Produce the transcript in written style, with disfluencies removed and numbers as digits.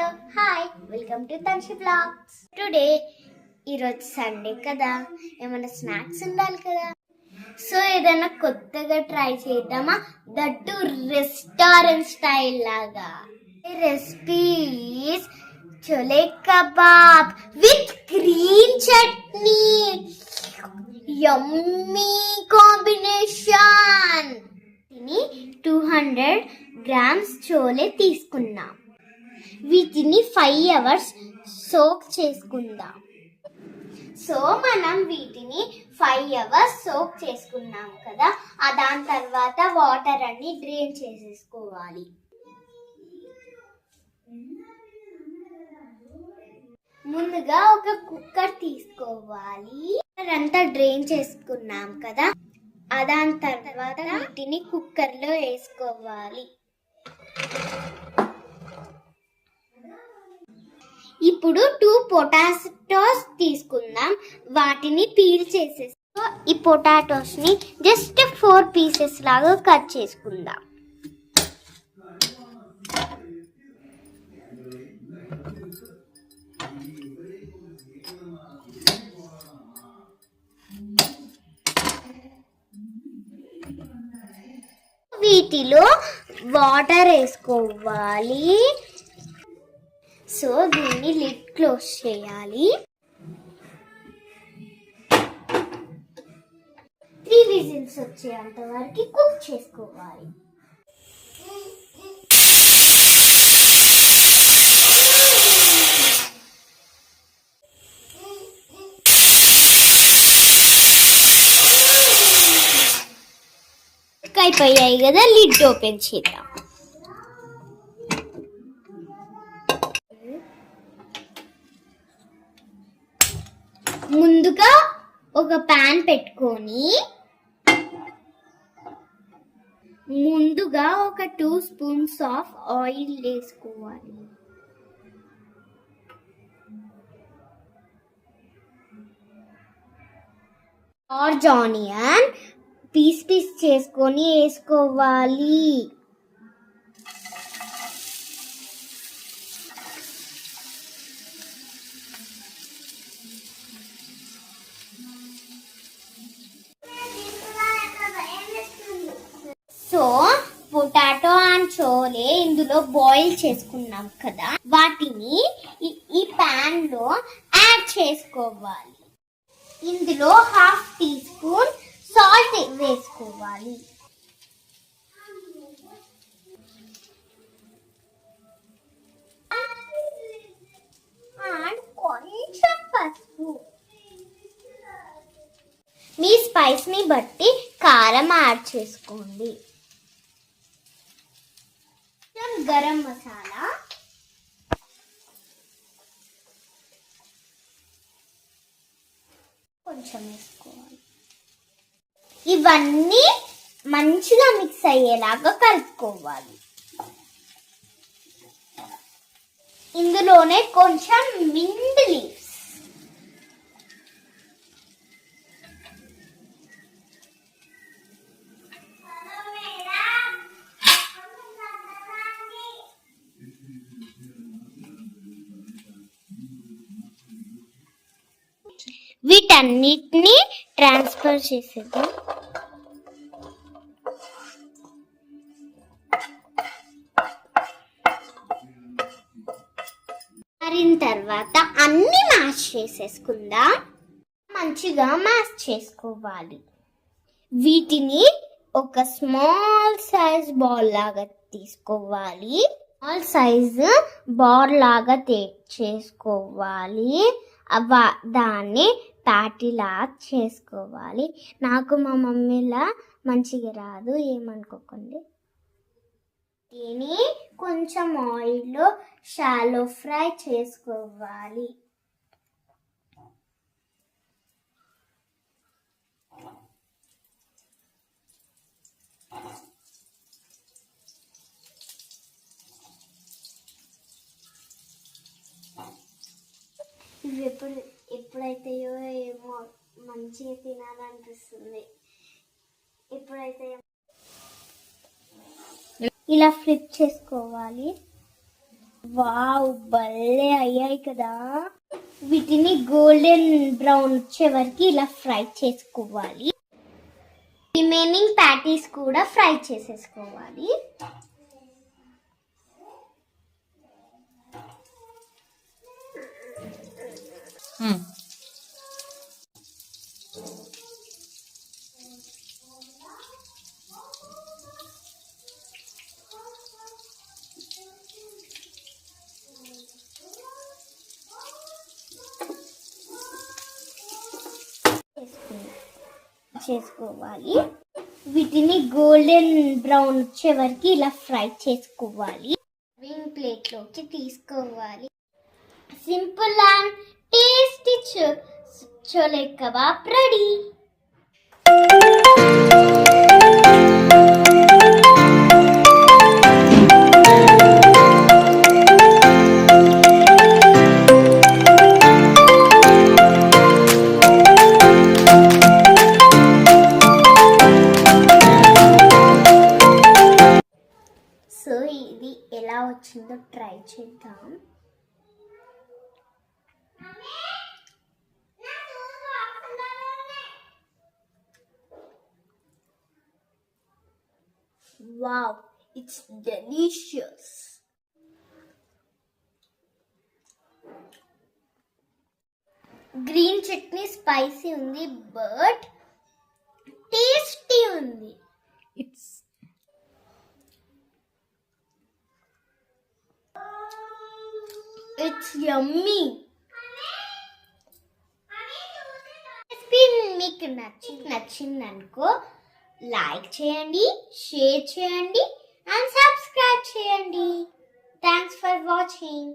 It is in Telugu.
Hello hi welcome to Tanshi blogs. Today ఈరోజు సండే కదా, ఏమైనా స్నాక్స్ ఉండాలి కదా. సో ఏదైనా కొత్తగా ట్రై చేద్దామా, దట్టు రెస్టారెంట్ స్టైల్ లాగా. Recipes chole kebab with green chutney, yummy combination. 200 grams chole తీసుకున్నాం. వీటిని 5 hours సోక్ చేసుకుందాం. సో మనం వీటిని 5 hours సోక్ చేసుకున్నాం కదా, దాని తర్వాత వాటర్ అన్ని డ్రైన్ చేసేసుకోవాలి. ముందుగా ఒక కుక్కర్ తీసుకోవాలి. అంతా డ్రైన్ చేసుకున్నాం కదా, దాని తర్వాత వీటిని కుక్కర్లో వేసుకోవాలి. ఇప్పుడు 2 పొటాటోస్ తీసుకుందాం. వాటిని పీల్ చేసేసి ఈ పొటాటోస్ ని జస్ట్ 4 పీసెస్ లాగా కట్ చేసుకుందాం. వీటిలో వాటర్ వేసుకోవాలి. సో దీన్ని లిడ్ క్లోజ్ చేయాలి. 3 విజిల్స్ వచ్చేంత వరకు కుక్ చేసుకోవాలి. అయిపోయాయి కదా, లిడ్ ఓపెన్ చేద్దాం. ముందుగా ఒక ప్యాన్ పెట్టుకొని ముందుగా ఒక 2 స్పూన్స్ ఆఫ్ ఆయిల్ వేసుకోవాలి. లార్జ్ ఆనియన్ పీస్ చేసుకొని వేసుకోవాలి. సో పొటాటో అండ్ చోలే ఇందులో బాయిల్ చేసుకున్నాం కదా, వాటిని ఈ ప్యాన్ లో యాడ్ చేసుకోవాలి. ఇందులో 1/2 టీ స్పూన్ సాల్ట్ వేసుకోవాలి. అండ్ కొంచెం పసుపు. మీ స్పైస్ ని బట్టి కారం యాడ్ చేసుకోండి. గరం మసాలా, కొంచెం వేసుకోవాలి. ఇవన్నీ మంచిగా మిక్స్ అయ్యేలాగా కలుపుకోవాలి. ఇందులోనే కొంచెం మింట్ లీవ్స్, వీటన్నిటిని ట్రాన్స్ఫర్ చేసేద్దాం. మారిన తర్వాత అన్ని మ్యాష్ చేసేసుకుందాం. మంచిగా మ్యాష్ చేసుకోవాలి. వీటిని ఒక స్మాల్ సైజ్ బాల్ లాగా తీసుకోవాలి. స్మాల్ సైజ్ బాల్ లాగా చేసుకోవాలి. దాన్ని ప్యాటీలా చేసుకోవాలి. నాకు మా మమ్మీలా మంచిగా రాదు, ఏమనుకోకండి. దీన్ని కొంచెం ఆయిల్లో షాలో ఫ్రై చేసుకోవాలి. ఇవి ఎప్పుడైతాయో ఏమో, మంచిగా తినాలనిపిస్తుంది. ఎప్పుడైతే ఇలా ఫ్లిప్ చేసుకోవాలి. వావ్, భలే అయ్యాయి కదా. వీటిని గోల్డెన్ బ్రౌన్ వచ్చే వరకు ఇలా ఫ్రై చేసుకోవాలి. రిమైనింగ్ ప్యాటీస్ కూడా ఫ్రై చేసేసుకోవాలి. చేసుకోవాలి. వీటిని గోల్డెన్ బ్రౌన్ వచ్చే వరకు ఇలా ఫ్రై చేసుకోవాలి. సర్వింగ్ ప్లేట్లోకి తీసుకోవాలి. Simple and tasty chole kebab ready. So ఇది ఎలా వచ్చిందో ట్రై చేద్దాం. Wow, it's delicious. Green chutney spicy ఉంది, బట్ టేస్టీ ఉంది. It's yummy. రెసిపీ మీకు నచ్చిందనుకో లైక్ చేయండి, షేర్ చేయండి అండ్ సబ్స్క్రైబ్ చేయండి. Thanks for watching.